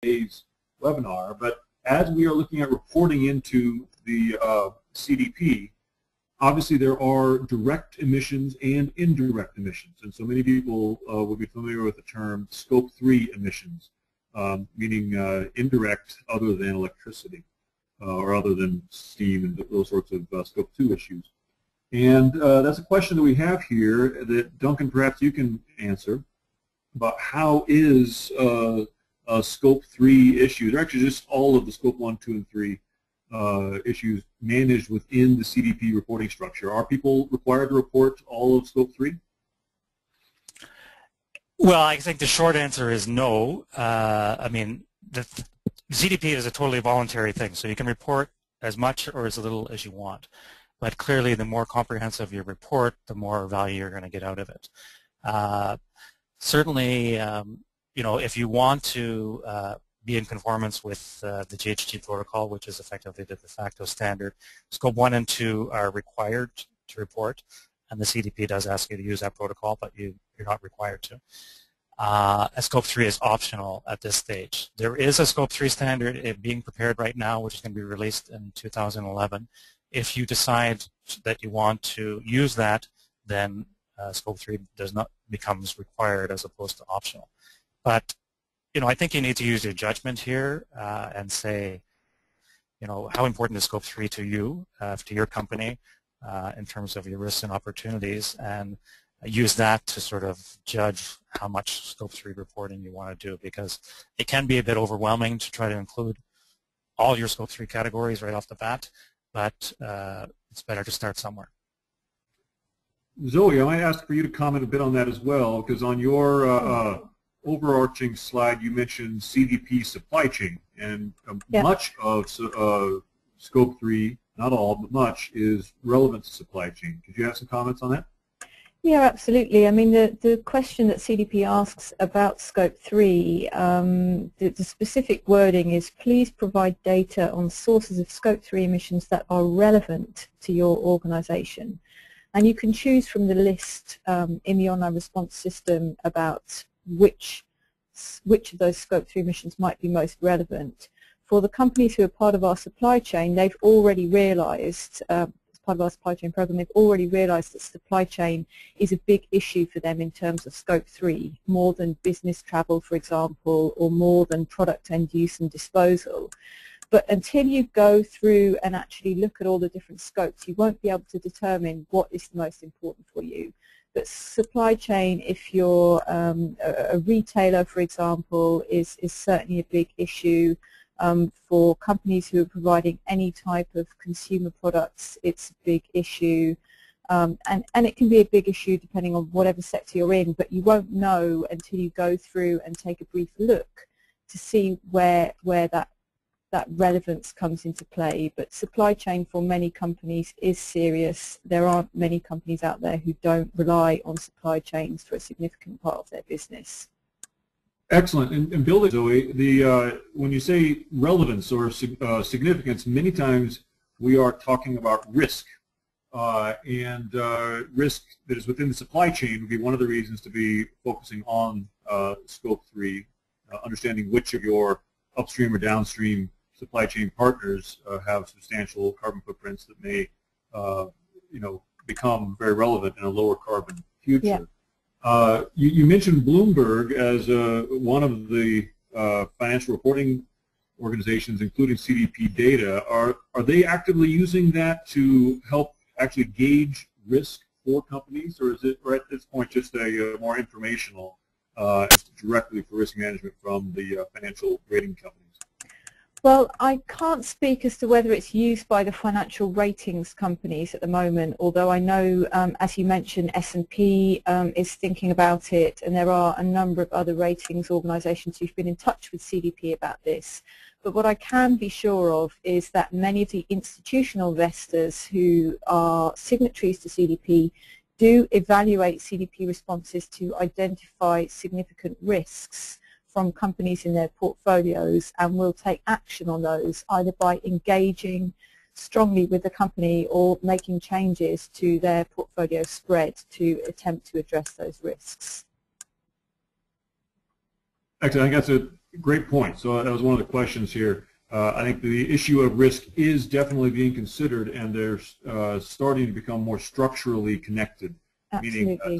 today's webinar, but as we are looking at reporting into the CDP, obviously there are direct emissions and indirect emissions, and so many people will be familiar with the term Scope 3 emissions, meaning indirect other than electricity or other than steam and those sorts of Scope 2 issues. And that's a question that we have here that, Duncan, perhaps you can answer about how is Scope 3 issues, or actually just all of the Scope 1, 2, and 3 issues managed within the CDP reporting structure. Are people required to report all of Scope 3? Well, I think the short answer is no. I mean, the CDP is a totally voluntary thing, so you can report as much or as little as you want. But clearly, the more comprehensive your report, the more value you're going to get out of it. Certainly, you know, if you want to be in conformance with the GHG protocol, which is effectively the de facto standard, Scope 1 and 2 are required to report, and the CDP does ask you to use that protocol, but you're not required to. Scope 3 is optional at this stage. There is a Scope 3 standard being prepared right now, which is going to be released in 2011. If you decide that you want to use that, then Scope 3 becomes required as opposed to optional. But you know, I think you need to use your judgment here and say, you know, how important is Scope 3 to you, to your company, in terms of your risks and opportunities, and use that to sort of judge how much Scope 3 reporting you want to do, because it can be a bit overwhelming to try to include all your Scope 3 categories right off the bat, but it's better to start somewhere. Zoe, I might ask for you to comment a bit on that as well, because on your overarching slide, you mentioned CDP supply chain, and much of Scope 3, not all, but much, is relevant to supply chain. Could you have some comments on that? Yeah, absolutely. I mean, the question that CDP asks about Scope 3, the specific wording is, please provide data on sources of Scope 3 emissions that are relevant to your organization. And you can choose from the list in the online response system about which of those Scope 3 emissions might be most relevant. For the companies who are part of our supply chain, they've already realized, as part of our supply chain program, they've already realized that supply chain is a big issue for them in terms of Scope 3, more than business travel, for example, or more than product end use and disposal. But until you go through and actually look at all the different scopes, you won't be able to determine what is the most important for you. But supply chain, if you're a retailer, for example, is certainly a big issue. For companies who are providing any type of consumer products, it's a big issue. And it can be a big issue depending on whatever sector you're in, but you won't know until you go through and take a brief look to see where that relevance comes into play. But supply chain for many companies is serious. There aren't many companies out there who don't rely on supply chains for a significant part of their business. Excellent. And building, Zoe, when you say relevance or significance, many times we are talking about risk. And risk that is within the supply chain would be one of the reasons to be focusing on Scope 3, understanding which of your upstream or downstream supply chain partners have substantial carbon footprints that may, you know, become very relevant in a lower carbon future. Yeah. You mentioned Bloomberg as one of the financial reporting organizations, including CDP data. Are they actively using that to help actually gauge risk for companies, or is it right at this point just a more informational directly for risk management from the financial rating companies? Well, I can't speak as to whether it's used by the financial ratings companies at the moment, although I know, as you mentioned, S&P is thinking about it, and there are a number of other ratings organizations who've been in touch with CDP about this. But what I can be sure of is that many of the institutional investors who are signatories to CDP do evaluate CDP responses to identify significant risks from companies in their portfolios, and will take action on those either by engaging strongly with the company or making changes to their portfolio spread to attempt to address those risks. Actually, I think that's Great point. So that was one of the questions here. I think the issue of risk is definitely being considered, and they're starting to become more structurally connected, meaning tied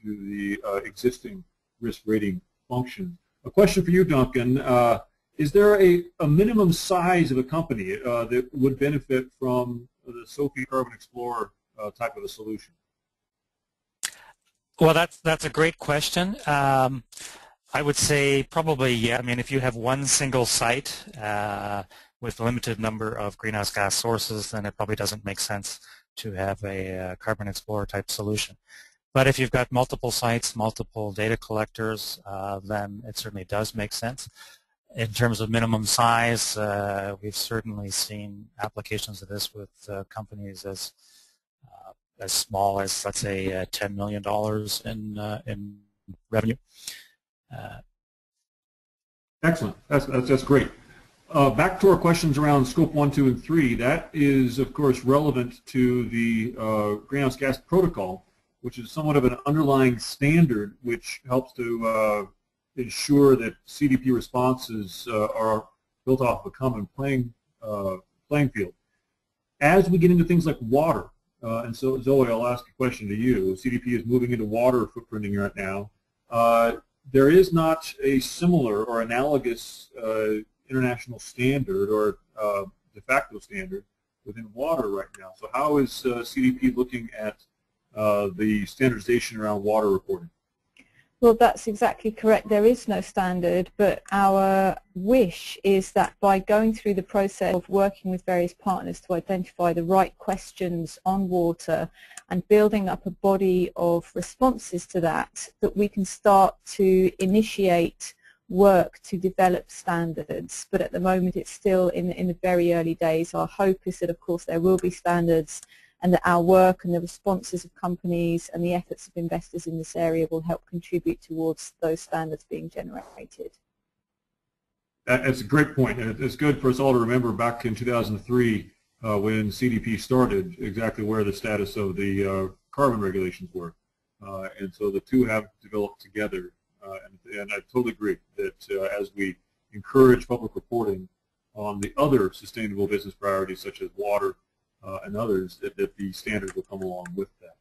into the existing risk rating function. A question for you, Duncan. Is there a minimum size of a company that would benefit from the SOFI Carbon Explorer type of a solution? Well, that's a great question. I would say probably, yeah. I mean, if you have one single site with a limited number of greenhouse gas sources, then it probably doesn't make sense to have a Carbon Explorer type solution. But if you've got multiple sites, multiple data collectors, then it certainly does make sense. In terms of minimum size, we've certainly seen applications of this with companies as small as, let's say, $10 million in revenue. Excellent. That's great. Back to our questions around Scope 1, 2, and 3. That is, of course, relevant to the greenhouse gas protocol, which is somewhat of an underlying standard which helps to ensure that CDP responses are built off a common playing field. As we get into things like water, and so Zoe, I'll ask a question to you. CDP is moving into water footprinting right now. There is not a similar or analogous international standard or de facto standard within water right now. So how is CDP looking at the standardization around water reporting? Well, that's exactly correct. There is no standard, but our wish is that by going through the process of working with various partners to identify the right questions on water and building up a body of responses to that, that we can start to initiate work to develop standards. But at the moment it's still in the very early days. Our hope is that, of course, there will be standards, and that our work and the responses of companies and the efforts of investors in this area will help contribute towards those standards being generated. That's a great point, and it's good for us all to remember back in 2003 when CDP started exactly where the status of the carbon regulations were. And so the two have developed together, and I totally agree that as we encourage public reporting on the other sustainable business priorities such as water, and others, that the standards will come along with that.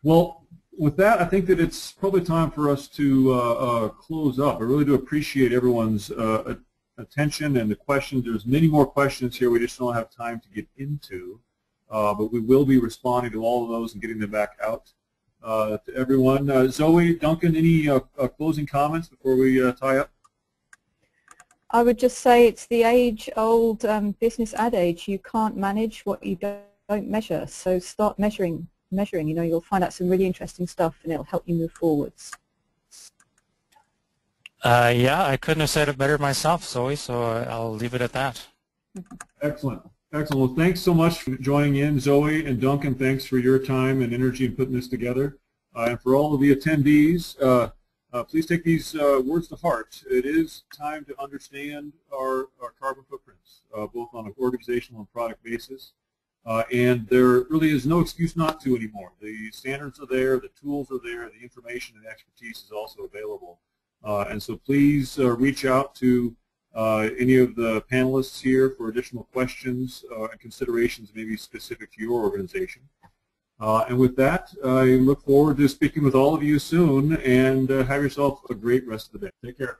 Well, with that, I think that it's probably time for us to close up. I really do appreciate everyone's attention and the questions. There's many more questions here we just don't have time to get into, but we will be responding to all of those and getting them back out to everyone. Zoe, Duncan, any closing comments before we tie up? I would just say it's the age-old business adage, you can't manage what you don't measure. So start measuring. You know, you'll find out some really interesting stuff and it'll help you move forwards. Yeah, I couldn't have said it better myself, Zoe, so I'll leave it at that. Excellent. Excellent. Well, thanks so much for joining in. Zoe and Duncan, thanks for your time and energy in putting this together. And for all of the attendees, please take these words to heart. It is time to understand our carbon footprints, both on an organizational and product basis. And there really is no excuse not to anymore. The standards are there, the tools are there, the information and expertise is also available. And so please reach out to any of the panelists here for additional questions and considerations maybe specific to your organization. And with that, I look forward to speaking with all of you soon, and have yourself a great rest of the day. Take care.